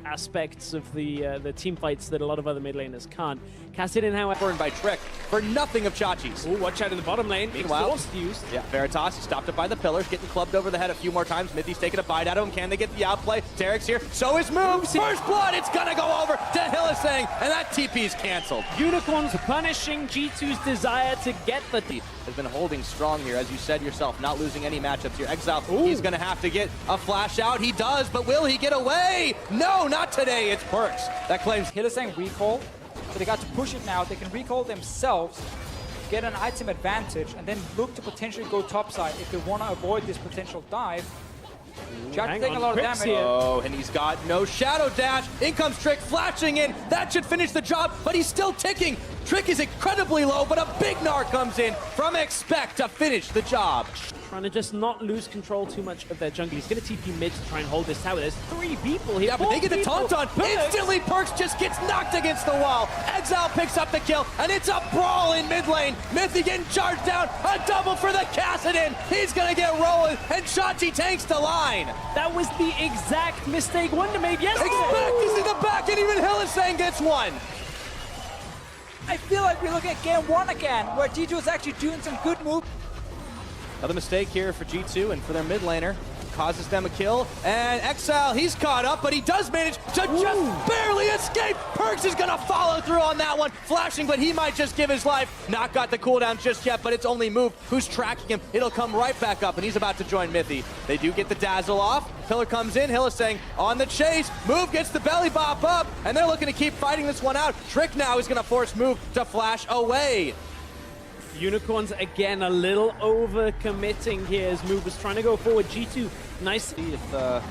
aspects of the team fights that a lot of other mid laners can't. Kassadin, however, burned by Trick for nothing of Chachi's. Ooh, watch out in the bottom lane. Meanwhile, Forced used. Yeah, Veritas stopped up by the pillars, getting clubbed over the head a few more times. Mithy's taking a bite out of him. Can they get the outplay? Derek's here. So his moves. First blood. It's gonna go over to Hillisang, and that TP's canceled. Unicorns punishing G2's desire to get the has been holding strong here, as you said yourself, not losing any matchups here. Exile, Ooh. He's gonna have to get a flash out. He does, but will he get away? No, not today. It's Perks that claims Hillisang recall, so they got to push it now. They can recall themselves, get an item advantage, and then look to potentially go topside if they want to avoid this potential dive. Judge taking a lot of damage. Here. Oh, and he's got no shadow dash. In comes Trick, flashing in. That should finish the job, but he's still ticking. Trick is incredibly low, but a big Gnar comes in from Expect to finish the job. Trying to just not lose control too much of their jungle. He's going to TP mid to try and hold this tower. There's 3 people here. Yeah, but they get the taunt on. Perks. Instantly, Perks just gets knocked against the wall. Exile picks up the kill, and it's a brawl in mid lane. Mithy getting charged down. A double for the Kassadin. He's going to get rolling, and Chachi tanks the line. That was the exact mistake Wonder made yesterday. Expect is in the back, and even Hillisang gets one. I feel like we're looking at game 1 again, where G2 is actually doing some good moves. Another mistake here for G2 and for their mid laner. Causes them a kill, and Exile, he's caught up, but he does manage to just barely escape. Perks is gonna follow through on that one, flashing, but he might just give his life. Not got the cooldown just yet, but it's only Move who's tracking him. It'll come right back up, and he's about to join Mithy. They do get the dazzle off. Pillar comes in, Hillisang on the chase. Move gets the belly bop up, and they're looking to keep fighting this one out. Trick now is gonna force Move to flash away. Unicorns again a little over committing here as Move was trying to go forward. G2 nice. If it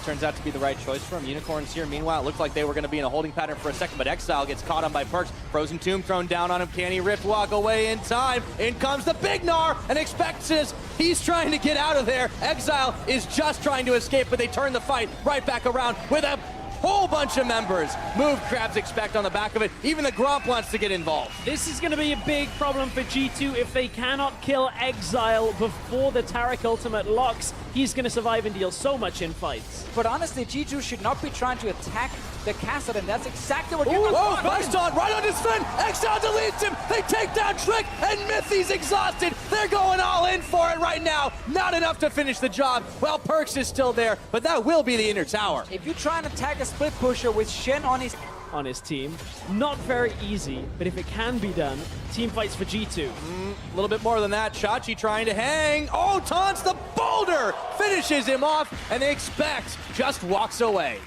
turns out to be the right choice for him. Unicorns here, meanwhile, it looked like they were going to be in a holding pattern for a second, but Exile gets caught on by Perks. Frozen Tomb thrown down on him. Can he Rift walk away in time? In comes the big Gnar, and Expect says he's trying to get out of there. Exile is just trying to escape, but they turn the fight right back around with a whole bunch of members. Move grabs Expect on the back of it. Even the Gromp wants to get involved. This is going to be a big problem for G2 if they cannot kill Exile before the Taric ultimate locks. He's going to survive and deal so much in fights. But honestly, G2 should not be trying to attack the Kassadin. That's exactly what Whoa, burst on, right on his friend. Exile deletes him. They take down Trick, and Mithy's exhausted. They're going all in for it right now. Not enough to finish the job. Well, Perks is still there, but that will be the inner tower. If you try and attack a split pusher with Shen on his team, not very easy, but if it can be done, team fights for G2. A little bit more than that. Chachi trying to hang. Oh, taunts the boulder. Finishes him off, and they Expect just walks away.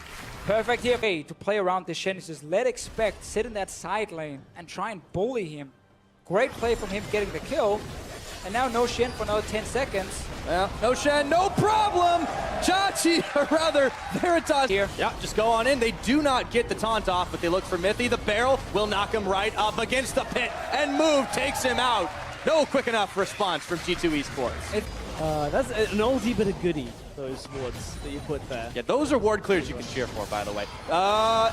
Perfect here to play around the Shen is just let Expect sit in that side lane and try and bully him. Great play from him getting the kill. And now no Shen for another 10 seconds. Well, no Shen, no problem. Chachi, or rather, Veritas here. Yeah, just go on in. They do not get the taunt off, but they look for Mithy. The barrel will knock him right up against the pit, and Move takes him out. No quick enough response from G2 Esports. That's an oldie but a goodie, those wards that you put there. Yeah, those are ward clears you can cheer for, by the way.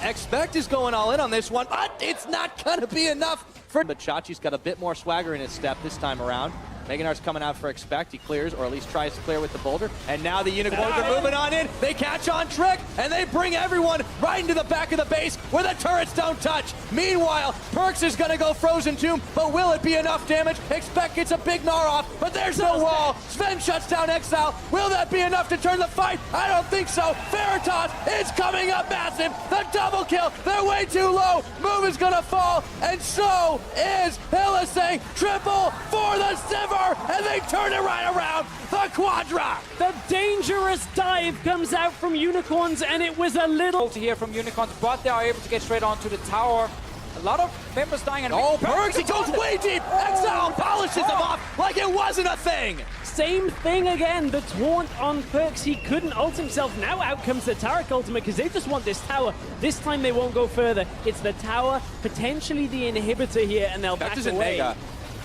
Expect is going all in on this one, but it's not gonna be enough for... But Chachi's got a bit more swagger in his step this time around. Meganar's coming out for Expect. He clears, or at least tries to clear with the boulder. And now the Unicorns are moving on in. They catch on Trick, and they bring everyone right into the back of the base where the turrets don't touch. Meanwhile, Perks is going to go Frozen Tomb, but will it be enough damage? Expect gets a big Gnar off, but there's no wall. Sven shuts down Exile. Will that be enough to turn the fight? I don't think so. Veritas is coming up massive. The double kill. They're way too low. Move is going to fall, and so is Hillisang. Triple for the Sivir. And they turn it right around. The Quadra. The dangerous dive comes out from Unicorns, and it was a little... to hear from Unicorns, but they are able to get straight onto the tower. A lot of members dying. And oh, Perks, he goes way deep. Exile polishes him off like it wasn't a thing. Same thing again. The taunt on Perks. He couldn't ult himself. Now out comes the Taric ultimate because they just want this tower. This time they won't go further. It's the tower, potentially the inhibitor here, and they'll back away. Mega.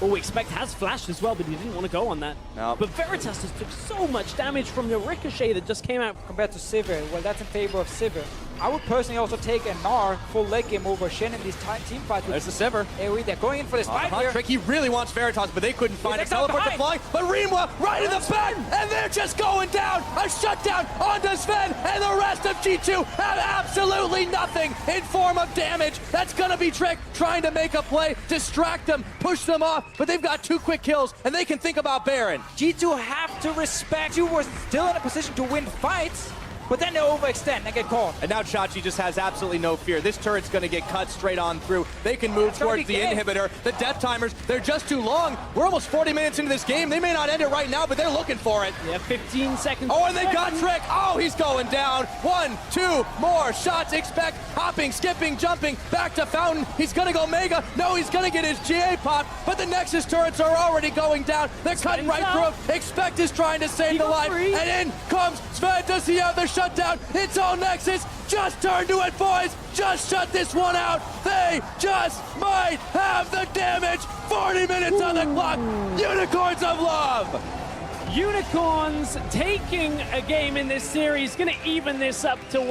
Oh, Expect has flashed as well, but he didn't want to go on that. Nope. But Veritas just took so much damage from the ricochet that just came out. Compared to Sivir, well, that's in favor of Sivir. I would personally also take a Gnar full late game over Shen in these team fights. There's the Sivir. AoE, they're going in for this fight here. Trick, he really wants Veritas, but they couldn't find it. He's out Teleport to flying, but Rimwa right in the back, and they're just going down. A shutdown onto Sven, and the rest of G2 have absolutely nothing in form of damage. That's gonna be Trick trying to make a play, distract them, push them off, but they've got 2 quick kills, and they can think about Baron. G2 have to respect. G2 was still in a position to win fights, but then they overextend and get caught. And now Chachi just has absolutely no fear. This turret's going to get cut straight on through. They can move towards the inhibitor. The death timers, they're just too long. We're almost 40 minutes into this game. They may not end it right now, but they're looking for it. Yeah, 15 seconds. Oh, and they got Trick. Oh, he's going down. 1, 2 more shots. Expect hopping, skipping, jumping. Back to Fountain. He's going to go Mega. No, he's going to get his GA pop, but the Nexus turrets are already going down. They're cutting right through him. Expect is trying to save the line. And in comes Sven. Does he have the shutdown? It's all Nexus. Just turn to it, boys. Just shut this one out. They just might have the damage. 40 minutes on the clock. Unicorns of love. Unicorns taking a game in this series, going to even this up to